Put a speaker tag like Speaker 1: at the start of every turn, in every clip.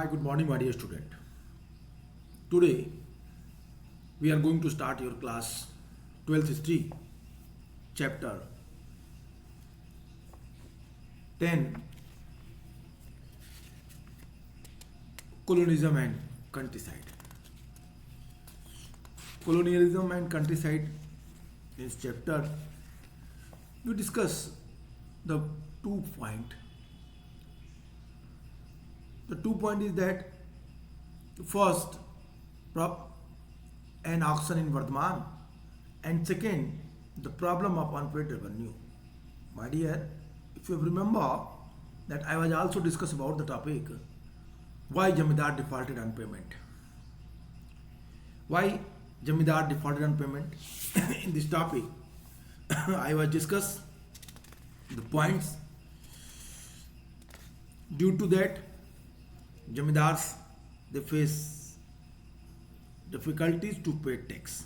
Speaker 1: Hi, good morning, my dear student. Today we are going to start your class 12th history, chapter 10, colonialism and countryside. Colonialism and countryside. In this chapter, we discuss the 2 point. The 2 point is that first, an auction in Vardhaman, and second, the problem of unpaid revenue. My dear, if you remember that I was also discuss about the topic why Jamidar defaulted on payment. Why Jamidar defaulted on payment? In this topic, I was discuss the points. Due to that, Jamidars they face difficulties to pay tax.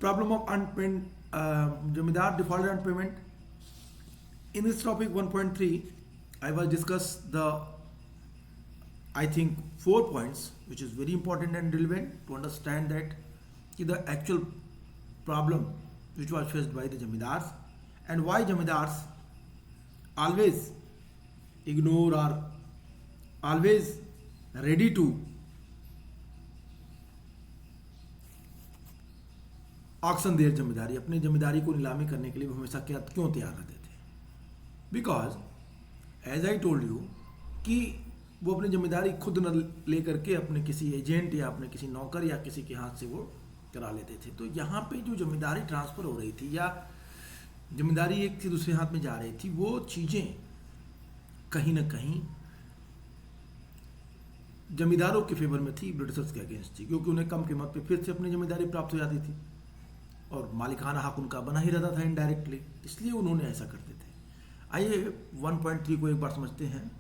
Speaker 1: Problem of unpaid Jamidar defaulted on payment. In this topic 1.3, I will discuss the I think 4 points which is very important and relevant to understand that the actual problem which was faced by the Jamidars and why Jamidars always ignore or always ready to auction their zamindari अपनी जमींदारी को नीलामी करने के लिए वो हमेशा क्या क्यों तैयार रहते थे because as I told you कि वो अपनी जमींदारी खुद न ले करके अपने किसी एजेंट या अपने किसी नौकर या किसी के हाथ से वो करा लेते थे। तो यहाँ पे जो जमींदारी ट्रांसफ़र हो रही थी या जमींदारी एक से दूसरे हाथ में जा रही थी वो चीज़ें कहीं ना कहीं जमींदारों के फेवर में थी, ब्रिटिशर्स के अगेंस्ट थी, क्योंकि उन्हें कम कीमत पे फिर से अपनी जमींदारी प्राप्त हो जाती थी और मालिकाना हक उनका बना ही रहता था इनडायरेक्टली, इसलिए उन्होंने ऐसा करते थे। आइए 1.3 को एक बार समझते हैं।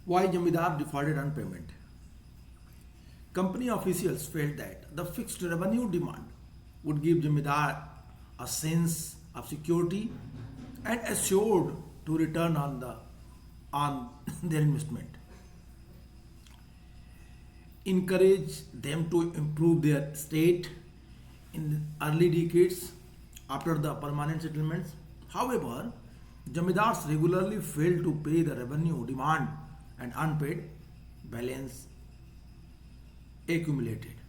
Speaker 1: Why zamindar defaulted on payment. Company officials felt that the fixed revenue demand would give zamindar a sense of security and assured to return on their investment, encourage them to improve their state in early decades after the permanent settlements. However, Jamidars regularly failed to pay the revenue demand and unpaid balance accumulated.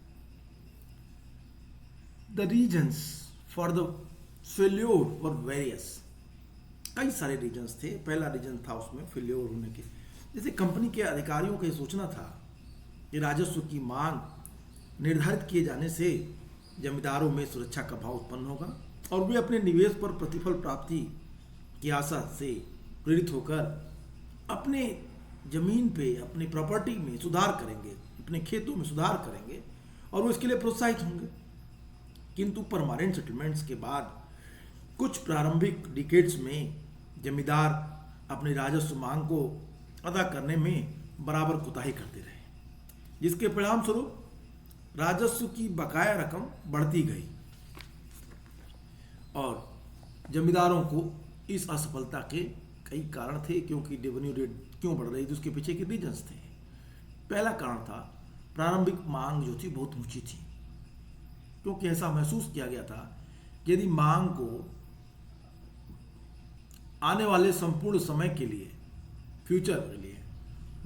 Speaker 1: The reasons for the failure were various. कई सारे regions थे। पहला reason था उसमें failure होने के, जैसे company के अधिकारियों को सोचना था कि राजस्व की मांग निर्धारित किए जाने से जमींदारों में सुरक्षा का भाव उत्पन्न होगा और वे अपने निवेश पर प्रतिफल प्राप्ति की आशा से प्रेरित होकर अपने जमीन पे अपनी प्रॉपर्टी में सुधार करेंगे, अपने खेतों में सुधार करेंगे और वो इसके लिए प्रोत्साहित होंगे। किंतु परमानेंट सेटलमेंट्स के बाद कुछ प्रारंभिक डिकेड्स में जमींदार अपनी राजस्व मांग को अदा करने में बराबर कोताही करते रहे, जिसके परिणाम स्वरूप राजस्व की बकाया रकम बढ़ती गई और जमींदारों को इस असफलता के कई कारण थे। क्योंकि रेवेन्यू रेट क्यों बढ़ रही थी उसके पीछे के रीजंस थे। पहला कारण था प्रारंभिक मांग जो थी बहुत ऊंची थी, क्योंकि ऐसा महसूस किया गया था यदि मांग को आने वाले संपूर्ण समय के लिए, फ्यूचर के लिए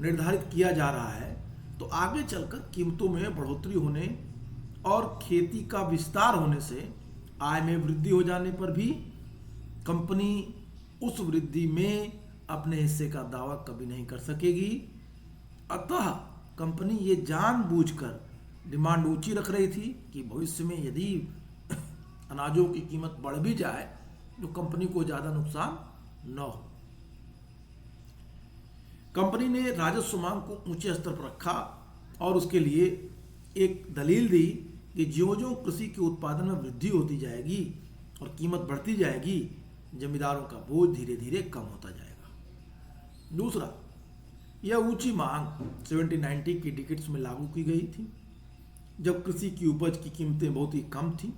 Speaker 1: निर्धारित किया जा रहा है तो आगे चलकर कीमतों में बढ़ोतरी होने और खेती का विस्तार होने से आय में वृद्धि हो जाने पर भी कंपनी उस वृद्धि में अपने हिस्से का दावा कभी नहीं कर सकेगी। अतः कंपनी ये जानबूझकर डिमांड ऊंची रख रही थी कि भविष्य में यदि अनाजों की कीमत बढ़ भी जाए तो कंपनी को ज़्यादा नुकसान न हो। कंपनी ने राजस्व मांग को ऊंचे स्तर पर रखा और उसके लिए एक दलील दी कि ज्यों ज्यों कृषि के उत्पादन में वृद्धि होती जाएगी और कीमत बढ़ती जाएगी, जमींदारों का बोझ धीरे धीरे कम होता जाएगा। दूसरा, यह ऊंची मांग 1790 की डिकेड्स में लागू की गई थी, जब कृषि की उपज की कीमतें बहुत ही कम थी।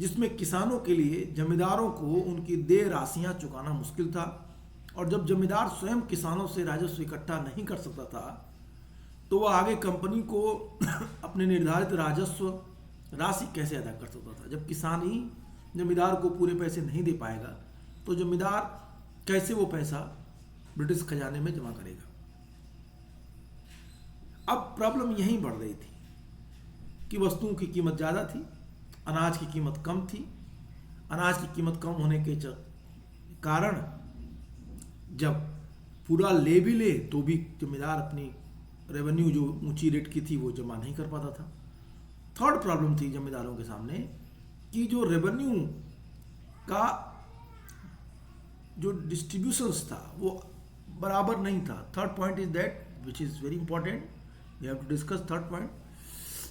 Speaker 1: जिसमें किसानों के लिए जमींदारों को उनकी देय राशियां चुकाना मुश्किल था, और जब जमींदार स्वयं किसानों से राजस्व इकट्ठा नहीं कर सकता था तो वह आगे कंपनी को अपने निर्धारित राजस्व राशि कैसे अदा कर सकता था। जब किसान ही जमींदार को पूरे पैसे नहीं दे पाएगा तो जमींदार कैसे वो पैसा ब्रिटिश खजाने में जमा करेगा। अब प्रॉब्लम यहीं बढ़ रही थी कि वस्तुओं की कीमत ज़्यादा थी, अनाज की कीमत कम थी। अनाज की कीमत कम होने के कारण जब पूरा ले भी ले तो भी जमींदार अपनी रेवेन्यू जो ऊंची रेट की थी वो जमा नहीं कर पाता था। थर्ड प्रॉब्लम थी जमींदारों के सामने कि जो रेवेन्यू का जो डिस्ट्रीब्यूशंस था वो बराबर नहीं था। Third point is that which is very important, we have to discuss third point.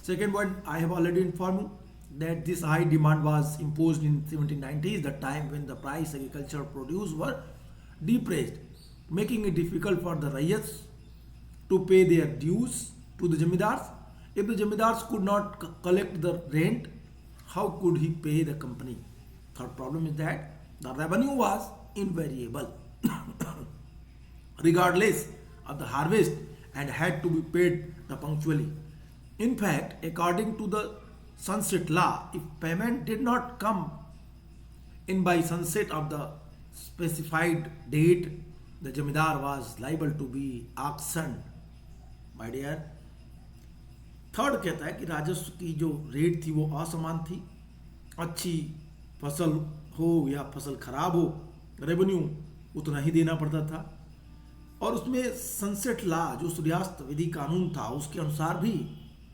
Speaker 1: Second point, I have already informed you that this high demand was imposed in 1790s, the time when the price agricultural produce were depressed, making it difficult for the rayats to pay their dues to the jamidars. If the jamidars could not collect the rent, how could he pay the company? Third problem is that the revenue was invariable regardless of the harvest and had to be paid punctually. In fact, according to the sunset law, if payment did not come in by sunset of the specified date, the jamidar was liable to be auctioned. My dear, third कहता है कि राजस्व की जो rate थी वो असमान थी। अच्छी फसल हो या फसल खराब हो, रेवेन्यू उतना ही देना पड़ता था। और उसमें सनसेट लॉ जो सूर्यास्त विधि कानून था उसके अनुसार भी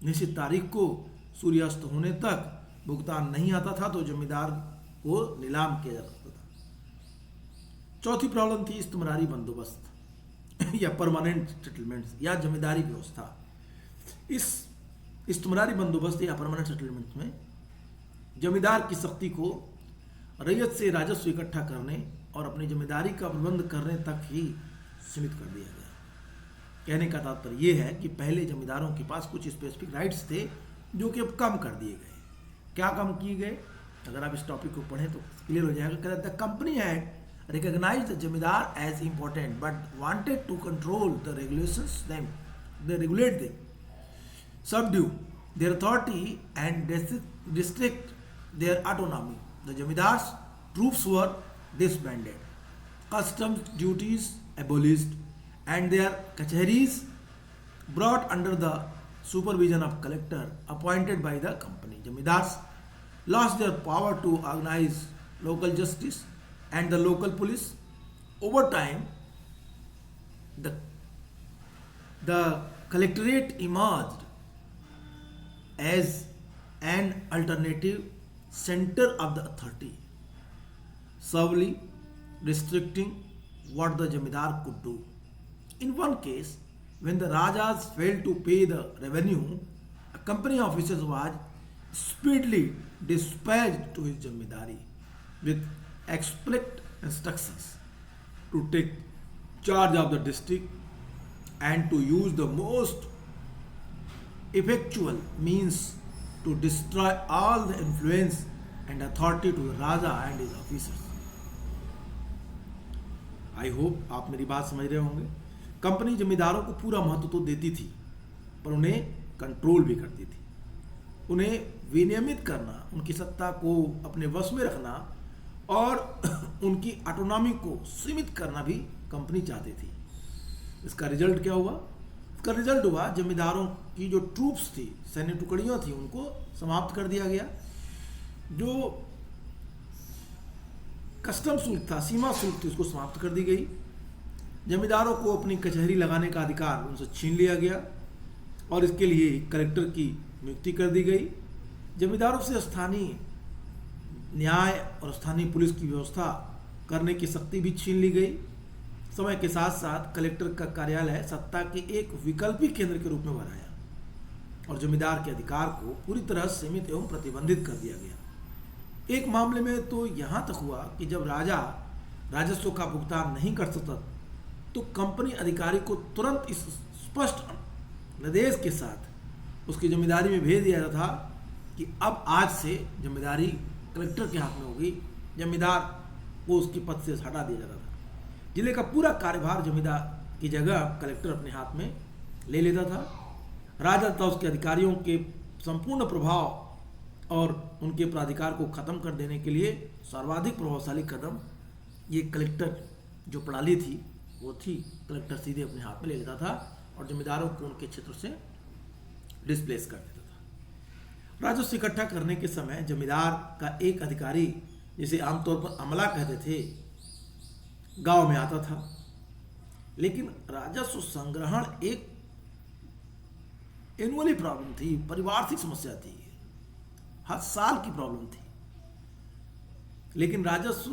Speaker 1: निश्चित तारीख को सूर्यास्त होने तक भुगतान नहीं आता था तो जमींदार को नीलाम किया जा सकता था। चौथी प्रॉब्लम थी इस्तेमारी बंदोबस्त या परमानेंट सेटलमेंट्स या जमींदारी व्यवस्था। इस इस्तेमारी बंदोबस्त या परमानेंट सेटलमेंट में जमींदार की शक्ति को रैयत से राजस्व इकट्ठा करने और अपनी जमींदारी का प्रबंध करने तक ही सीमित कर दिया गया। कहने का तात्पर्य यह है कि पहले जमींदारों के पास कुछ स्पेसिफिक राइट्स थे जो कि अब कम कर दिए गए। क्या कम किए गए? अगर आप इस टॉपिक को पढ़ें तो क्लियर हो जाएगा। कहता है the company had recognised the zamindar as important but wanted to control the regulations them, they regulate them, subdue their authority and restrict their autonomy. The zamindars troops were disbanded, customs duties abolished, and their kacharis brought under the supervision of collector appointed by the company. Jamidars lost their power to organize local justice and the local police. Over time, the collectorate emerged as an alternative center of the authority, severely restricting what the jamidar could do. In one case, when the Rajas failed to pay the revenue, a company officer was speedily dispatched to his jamidari with explicit instructions to take charge of the district and to use the most effectual means to destroy all the influence and authority to the Raja and his officers. I hope आप मेरी बात समझ रहे होंगे। Company जमींदारों को पूरा महत्व तो देती थी पर उन्हें कंट्रोल भी करती थी। उन्हें विनियमित करना, उनकी सत्ता को अपने वश में रखना और उनकी ऑटोनॉमी को सीमित करना भी कंपनी चाहती थी। इसका रिजल्ट क्या हुआ? इसका रिजल्ट हुआ जमींदारों की जो ट्रूप्स थी, सैन्य टुकड़ियाँ थी, उनको समाप्त कर दिया गया। जो कस्टम शुल्क था, सीमा शुल्क थी, उसको समाप्त कर दी गई। जमींदारों को अपनी कचहरी लगाने का अधिकार उनसे छीन लिया गया और इसके लिए कलेक्टर की नियुक्ति कर दी गई। जमींदारों से स्थानीय न्याय और स्थानीय पुलिस की व्यवस्था करने की शक्ति भी छीन ली गई। समय के साथ साथ कलेक्टर का कार्यालय सत्ता के एक वैकल्पिक केंद्र के रूप में बनाया और जमींदार के अधिकार को पूरी तरह सीमित एवं प्रतिबंधित कर दिया गया। एक मामले में तो यहाँ तक हुआ कि जब राजा राजस्व का भुगतान नहीं कर सकता तो कंपनी अधिकारी को तुरंत इस स्पष्ट निर्देश के साथ उसकी जमींदारी में भेज दिया जाता था कि अब आज से जमींदारी कलेक्टर के हाथ में हो गई, जमींदार को उसके पद से हटा दिया जाता था। जिले का पूरा कार्यभार जमींदार की जगह कलेक्टर अपने हाथ में ले लेता था। राजा तथा उसके अधिकारियों के संपूर्ण प्रभाव और उनके प्राधिकार को खत्म कर देने के लिए सर्वाधिक प्रभावशाली कदम ये कलेक्टर जो प्रणाली थी वो थी। कलेक्टर सीधे अपने हाथ में ले लेता था और जमींदारों को उनके क्षेत्र से डिस्प्लेस कर देता था। राजस्व इकट्ठा करने के समय जमींदार का एक अधिकारी, जिसे आमतौर पर अमला कहते थे, गांव में आता था। लेकिन राजस्व संग्रहण एक एनुअली प्रॉब्लम थी, पारिवारिक समस्या थी, हर साल की प्रॉब्लम थी। लेकिन राजस्व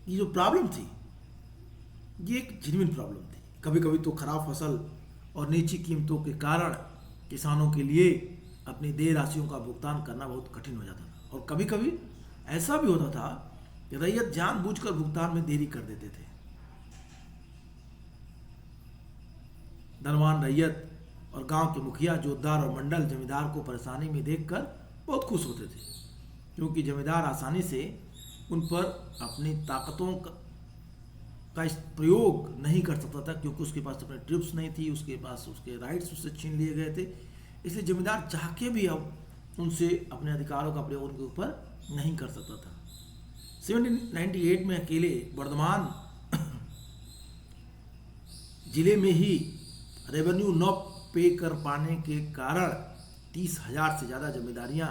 Speaker 1: की जो प्रॉब्लम थी ये एक जेन्युइन प्रॉब्लम थी। कभी कभी तो खराब फसल और नीची कीमतों के कारण किसानों के लिए अपनी देय राशियों का भुगतान करना बहुत कठिन हो जाता था, और कभी कभी ऐसा भी होता था कि रैयत जानबूझकर भुगतान में देरी कर देते थे। धनवान रैयत और गांव के मुखिया, जोतदार और मंडल जमींदार को परेशानी में देखकर बहुत खुश होते थे, क्योंकि जमींदार आसानी से उन पर अपनी ताकतों का प्रयोग नहीं कर सकता था, क्योंकि उसके पास अपने ट्रिप्स नहीं थी, उसके पास उसके राइट्स उससे छीन लिए गए थे। इसलिए जमींदार चाह के भी अब उनसे अपने अधिकारों का प्रयोग उनके ऊपर नहीं कर सकता था। 1798 में अकेले वर्धमान जिले में ही रेवेन्यू न पे कर पाने के कारण 30,000 से ज़्यादा जमींदारियां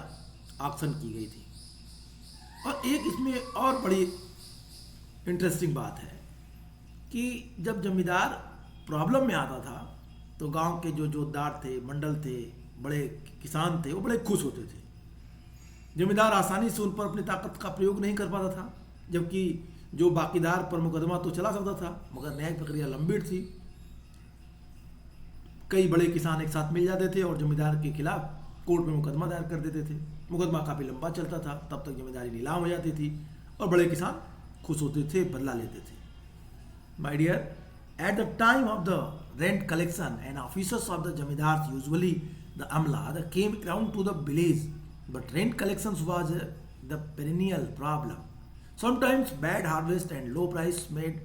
Speaker 1: ऑक्शन की गई थी। और एक इसमें और बड़ी इंटरेस्टिंग बात है कि जब जमींदार प्रॉब्लम में आता था तो गांव के जो जोतदार थे, मंडल थे, बड़े किसान थे, वो बड़े खुश होते थे। जमींदार आसानी से उन पर अपनी ताकत का प्रयोग नहीं कर पाता था, जबकि जो बाकीदार पर मुकदमा तो चला सकता था, मगर न्यायिक प्रक्रिया लंबी थी। कई बड़े किसान एक साथ मिल जाते थे और जमींदार के खिलाफ कोर्ट में मुकदमा दायर कर देते थे। मुकदमा काफ़ी लंबा चलता था, तब तक जमींदारी नीलाम हो जाती थी और बड़े किसान खुश होते थे, बदला लेते थे। My dear, at the time of the rent collection and officers of the zamindars, usually the amla, they came around to the village, but rent collections was the perennial problem. Sometimes bad harvest and low price made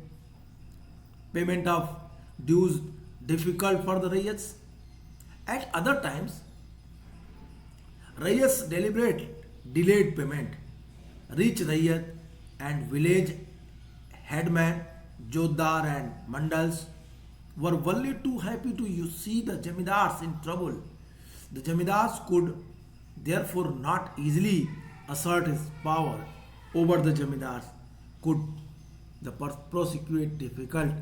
Speaker 1: payment of dues difficult for the rayats. At other times, rayats deliberate delayed payment. Rich rayat and village headman, Jodhar and Mandals were only too happy to see the Jamidars in trouble. The Jamidars could therefore not easily assert his power over the Jamidars, could the prosecute difficult,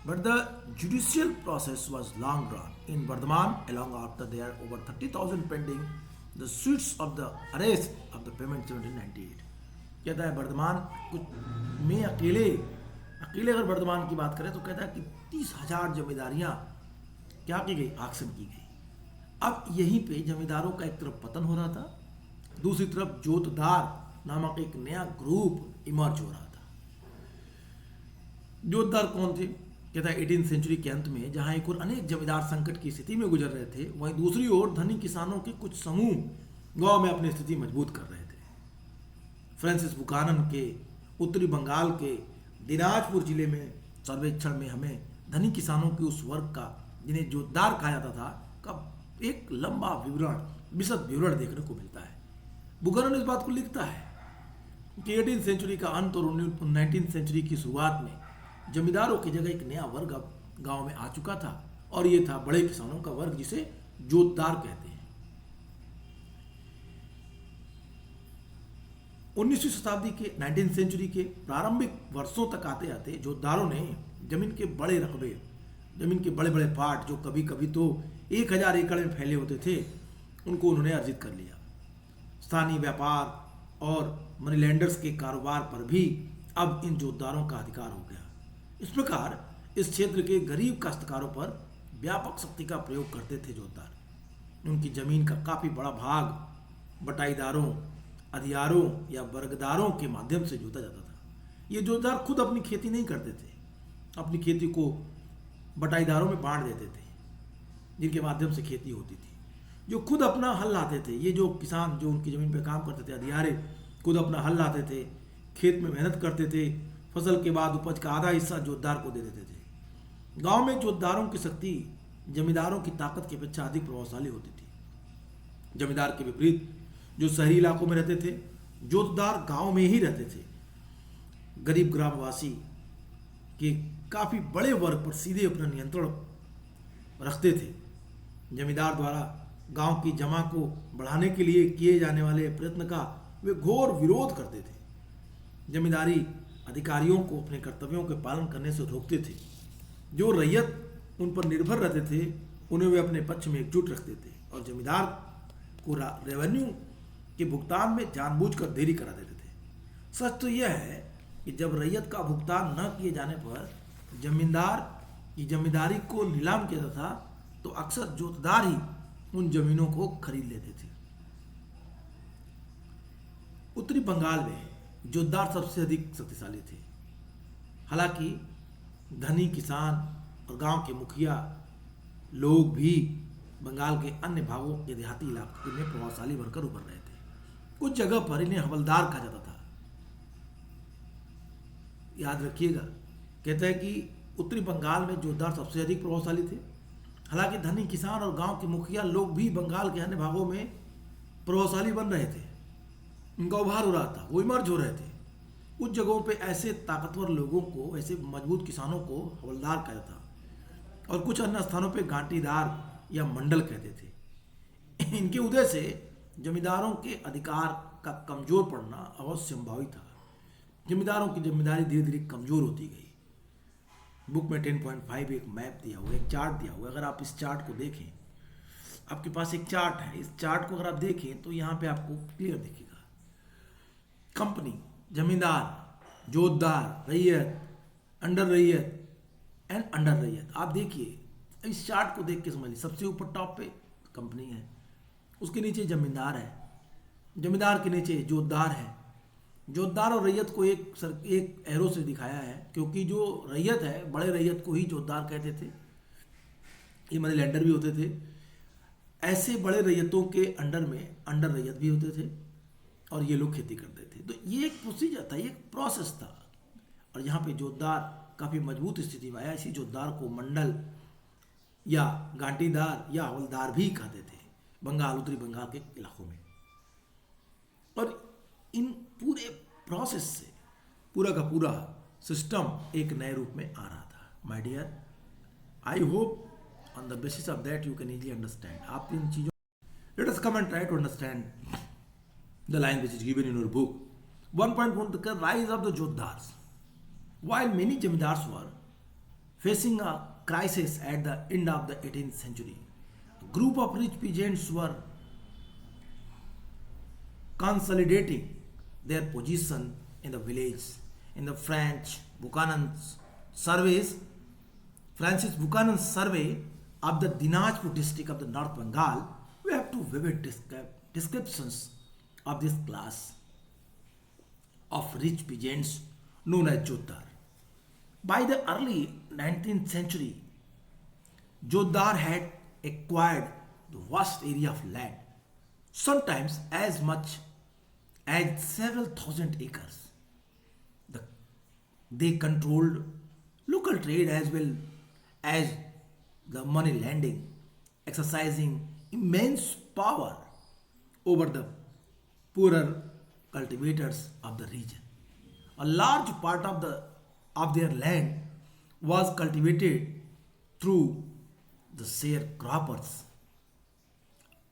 Speaker 1: but the judicial process was long drawn. In Bardhaman, along after there over 30,000 pending the suits of the arrest of the payment 1798. कहता है बर्धमान कुछ में अकेले अगर वर्धमान की बात करें तो कहता है कि 30,000 जमींदारियां क्या की गई, ऑक्शन की गई। अब यहीं पे जमींदारों का एक तरफ पतन हो रहा था, दूसरी तरफ जोतदार नामक एक नया ग्रुप इमर्ज हो रहा था। जोतदार कौन थे? कहता है 18वीं सेंचुरी के अंत में जहां एक और अनेक जमींदार संकट की स्थिति में गुजर रहे थे, वहीं दूसरी ओर धनी किसानों के कुछ समूह गांव में अपनी स्थिति मजबूत कर रहे थे। फ्रांसिस बुकानन के उत्तरी बंगाल के दिनाजपुर जिले में सर्वेक्षण में हमें धनी किसानों के उस वर्ग का, जिन्हें जोतदार कहा जाता था, का एक लंबा विशद विवरण देखने को मिलता है। बुकानन इस बात को लिखता है कि 18वीं सेंचुरी का अंत और 19वीं सेंचुरी की शुरुआत में जमींदारों की जगह एक नया वर्ग अब गांव में आ चुका था, और ये था बड़े किसानों का वर्ग, जिसे जोतदार कहते हैं। 19वीं शताब्दी के 19वीं सेंचुरी के प्रारंभिक वर्षों तक आते आते जोतदारों ने जमीन के बड़े रकबे, जमीन के बड़े बड़े पार्ट, जो कभी कभी तो 1000 एकड़ में फैले होते थे, उनको उन्होंने अर्जित कर लिया। स्थानीय व्यापार और मनी लैंडर्स के कारोबार पर भी अब इन जोतदारों का अधिकार हो गया। इस प्रकार इस क्षेत्र के गरीब काश्तकारों पर व्यापक शक्ति का प्रयोग करते थे जोतदार। उनकी जमीन का काफ़ी बड़ा भाग बटाईदारों, अधियारों या वर्गदारों के माध्यम से जोता जाता था। ये जोतदार खुद अपनी खेती नहीं करते थे, अपनी खेती को बटाईदारों में बांट देते थे, जिनके माध्यम से खेती होती थी। जो खुद अपना हल लाते थे। ये जो किसान जो उनकी ज़मीन पे काम करते थे, अधियारे, खुद अपना हल लाते थे, खेत में मेहनत करते थे, फसल के बाद उपज का आधा हिस्सा जोतदार को दे देते थे। गांव में जोतदारों की शक्ति जमींदारों की ताकत की अपेक्षा अधिक प्रभावशाली होती थी। जमींदार के विपरीत जो शहरी इलाकों में रहते थे, जोतदार गांव में ही रहते थे। गरीब ग्रामवासी के काफ़ी बड़े वर्ग पर सीधे अपना नियंत्रण रखते थे। जमींदार द्वारा गांव की जमा को बढ़ाने के लिए किए जाने वाले प्रयत्न का वे घोर विरोध करते थे। जमींदारी अधिकारियों को अपने कर्तव्यों के पालन करने से रोकते थे। जो रैयत उन पर निर्भर रहते थे उन्हें वे अपने पक्ष में एकजुट रखते थे और जमींदार को रेवेन्यू के भुगतान में जानबूझकर देरी करा देते थे। सच तो यह है कि जब रैयत का भुगतान न किए जाने पर जमींदार की जमींदारी को नीलाम किया जाता तो अक्सर जोतदार ही उन जमीनों को खरीद लेते थे। उत्तरी बंगाल में जोतदार सबसे अधिक शक्तिशाली थे। हालांकि धनी किसान और गांव के मुखिया लोग भी बंगाल के अन्य भागों के देहाती इलाकों में प्रभावशाली बनकर उभर रहे थे। कुछ जगह पर इन्हें हवलदार कहा जाता था। याद रखिएगा, कहता है कि उत्तरी बंगाल में जोतदार सबसे अधिक प्रभावशाली थे। हालांकि धनी किसान और गांव के मुखिया लोग भी बंगाल के अन्य भागों में प्रभावशाली बन रहे थे। उनका उभार हो रहा था, वो इमर्ज हो रहे थे। कुछ जगहों पे ऐसे ताकतवर लोगों को, ऐसे मजबूत किसानों को हवलदार कहा जाता और कुछ अन्य स्थानों पे घाटीदार या मंडल कहते थे। इनके उदय से जमींदारों के अधिकार का कमजोर पड़ना अवश्य संभावित था। जमींदारों की जिम्मेदारी धीरे धीरे कमजोर होती गई। बुक में 10.5 एक मैप दिया हुआ, एक चार्ट दिया हुआ। अगर आप इस चार्ट को देखें, आपके पास एक चार्ट है। इस चार्ट को अगर आप देखें तो यहाँ पे आपको क्लियर दिखेगा। कंपनी, जमींदार, जोतदार, रैयत, अंडर रैयत एंड अंडर रैयत। आप देखिए, इस चार्ट को देख के समझिए। सबसे ऊपर टॉप पे कंपनी है, उसके नीचे जमींदार है, जमींदार के नीचे जोतदार है। जोतदार और रैयत को एक एरो से दिखाया है, क्योंकि जो रैयत है, बड़े रैयत को ही जोतदार कहते थे। ये मनी लैंडर भी होते थे। ऐसे बड़े रैयतों के अंडर में अंडर रैयत भी होते थे और ये लोग खेती करते थे। तो ये एक प्रोसीजर था, ये एक प्रोसेस था। और यहाँ पे जोतदार काफ़ी मजबूत स्थिति में आया। इसी जोतदार को मंडल या घाटीदार या हवलदार भी कहते थे बंगाल, उत्तरी बंगाल के इलाकों में। और इन पूरे प्रोसेस से पूरा का पूरा सिस्टम एक नए रूप में आ रहा था। My dear, I hope on the basis of that you can easily understand. आप इन चीज़ों, let us come and try to understand the line which is given in your book. 1.1 rise of the jotedars. While many zamindars were facing a crisis at the end of the 18th century, a group of rich peasants were consolidating their position in the village. In the Francis Buchanan's survey of the Dinajpur district of the North Bengal, we have two vivid descriptions of this class of rich peasants known as Jotdar. By the early 19th century, Jotdar had acquired the vast area of land, sometimes as much as several thousand acres. They controlled local trade as well as the money lending, exercising immense power over the poorer cultivators of the region. A large part of their land was cultivated through the sharecroppers,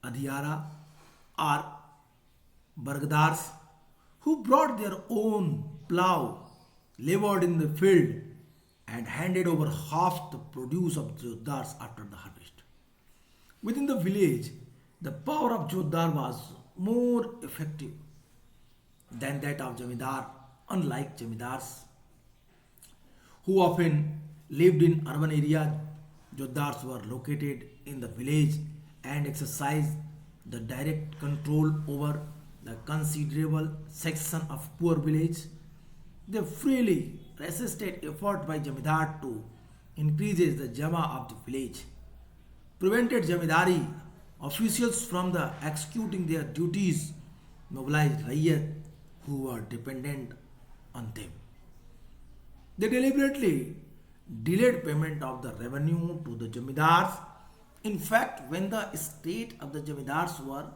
Speaker 1: adhiyara or bargadars, who brought their own plow, labored in the field, and handed over half the produce of Jotdars after the harvest. Within the village, the power of Jotdar was more effective than that of Jamidar. Unlike Jamidars, who often lived in urban areas, Jotdars were located in the village and exercised the direct control over the considerable section of poor village. They freely resisted effort by Jamidar to increase the jama of the village, prevented Jamidari Officials from the executing their duties mobilized Rayyat who were dependent on them. They deliberately delayed payment of the revenue to the Jamidars. In fact, when the estate of the Jamidars were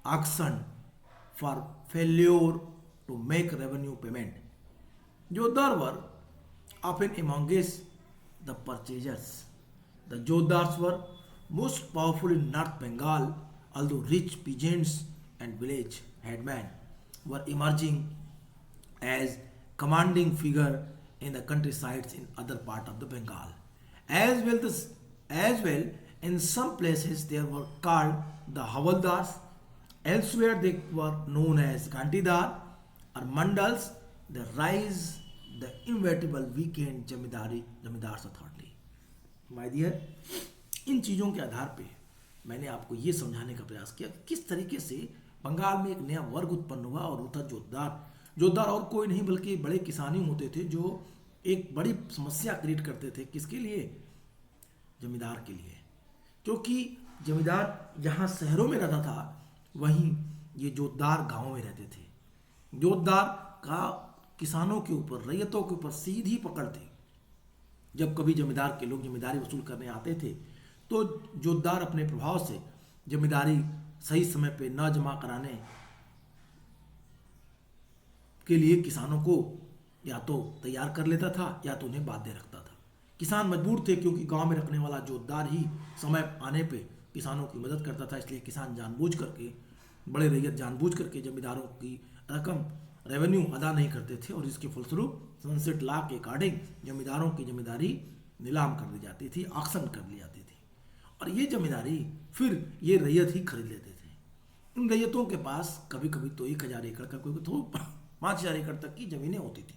Speaker 1: auctioned for failure to make revenue payment, Jodhar were often amongst the purchasers. The Jodhars were most powerful in North Bengal, although rich peasants and village headmen were emerging as commanding figure in the countrysides in other part of the Bengal. As well, in some places they were called the Havaldars. Elsewhere they were known as Gantidar or Mandals. The rise, the inevitable weekend zamindars authority. My dear, इन चीज़ों के आधार पे मैंने आपको ये समझाने का प्रयास किया कि किस तरीके से बंगाल में एक नया वर्ग उत्पन्न हुआ और वो था जोतदार और कोई नहीं बल्कि बड़े किसानी होते थे जो एक बड़ी समस्या क्रिएट करते थे। किसके लिए? जमींदार के लिए, क्योंकि जमींदार जहाँ शहरों में रहता था वहीं ये जोतदार गाँव में रहते थे। जोतदार का किसानों के ऊपर, रैयतों के ऊपर सीधी पकड़ थी। जब कभी जमींदार के लोग जमींदारी वसूल करने आते थे तो जोतदार अपने प्रभाव से जमींदारी सही समय पे न जमा कराने के लिए किसानों को या तो तैयार कर लेता था या तो उन्हें बाध्य रखता था। किसान मजबूर थे क्योंकि गांव में रखने वाला जोतदार ही समय आने पे किसानों की मदद करता था। इसलिए किसान जानबूझ करके, बड़े रैयत जानबूझ करके जमींदारों की रकम रेवेन्यू अदा नहीं करते थे और इसके फलस्वरूप सनसेट लॉ के अकॉर्डिंग जमींदारों की जमींदारी नीलाम कर दी जाती थी, ऑक्शन कर ली जाती थी और ये जमींदारी फिर ये रैयत ही खरीद लेते थे। इन रैयतों के पास कभी कभी तो 1000 एकड़ का, कोई तो 5000 एकड़ तक की जमीनें होती थी।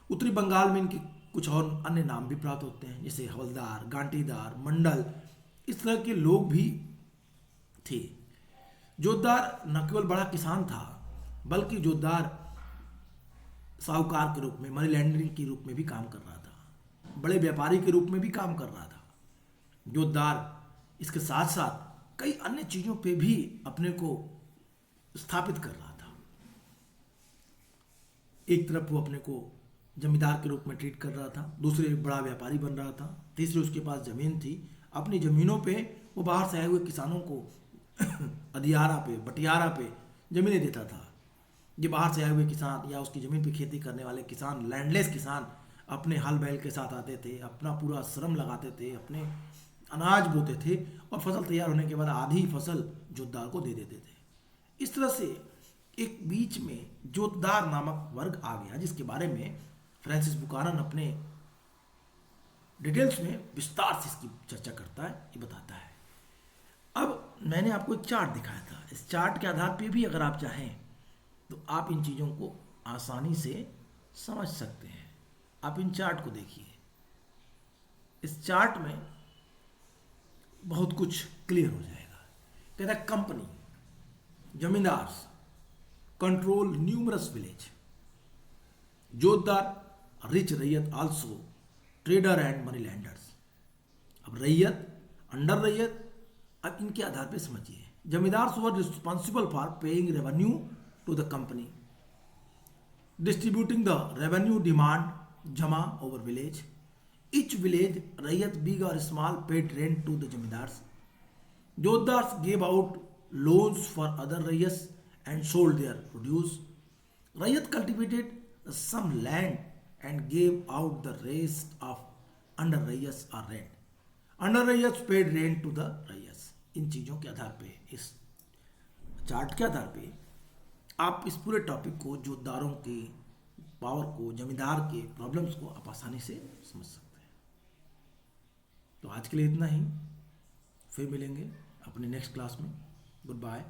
Speaker 1: उत्तरी बंगाल में इनके कुछ और अन्य नाम भी प्राप्त होते हैं, जैसे हवलदार, गांटीदार, मंडल, इस तरह के लोग भी थे। जोतदार न केवल बड़ा किसान था बल्कि जोतदार साहूकार के रूप में, मनी लैंडरिंग के रूप में भी काम कर रहा था, बड़े व्यापारी के रूप में भी काम कर रहा था। जोतदार इसके साथ साथ कई अन्य चीजों पे भी अपने को स्थापित कर रहा था। एक तरफ वो अपने को जमींदार के रूप में ट्रीट कर रहा था, दूसरे बड़ा व्यापारी बन रहा था, तीसरे उसके पास जमीन थी। अपनी जमीनों पे वो बाहर से आए हुए किसानों को अधियारा पे, बटियारा पे जमीनें देता था। ये बाहर से आए हुए किसान या उसकी ज़मीन पे खेती करने वाले किसान, लैंडलेस किसान, अपने हल बैल के साथ आते थे, अपना पूरा श्रम लगाते थे, अपने अनाज बोते थे और फसल तैयार होने के बाद आधी फसल जोतदार को दे देते थे। इस तरह से एक बीच में जोतदार नामक वर्ग आ गया, जिसके बारे में फ्रांसिस बुकानन अपने डिटेल्स में विस्तार से इसकी चर्चा करता है, ये बताता है। अब मैंने आपको एक चार्ट दिखाया था, इस चार्ट के आधार पे भी अगर आप चाहें तो आप इन चीज़ों को आसानी से समझ सकते हैं। आप इन चार्ट को देखिए, इस चार्ट में बहुत कुछ क्लियर हो जाएगा। कहता है company, zamindars control numerous village, jotedar rich ryot also trader and money lenders. अब रैयत, अंडर रैयत, अब इनके आधार पे समझिए। Zamindars were responsible for paying revenue to the company, distributing the revenue demand जमा over village. Each village, rayat big or small, paid rent to the zamindars. Jotdars gave out loans for other rayats and sold their produce. Rayat cultivated some land and gave out the rest of under rayats or rent. Under rayats paid rent to the rayats. इन चीज़ों के आधार पे, इस chart के आधार पे आप इस पूरे topic को, जोतदारों की पावर को, जमींदार के प्रॉब्लम्स को आप आसानी से समझ सकते हैं। तो आज के लिए इतना ही, फिर मिलेंगे अपने नेक्स्ट क्लास में। Good bye.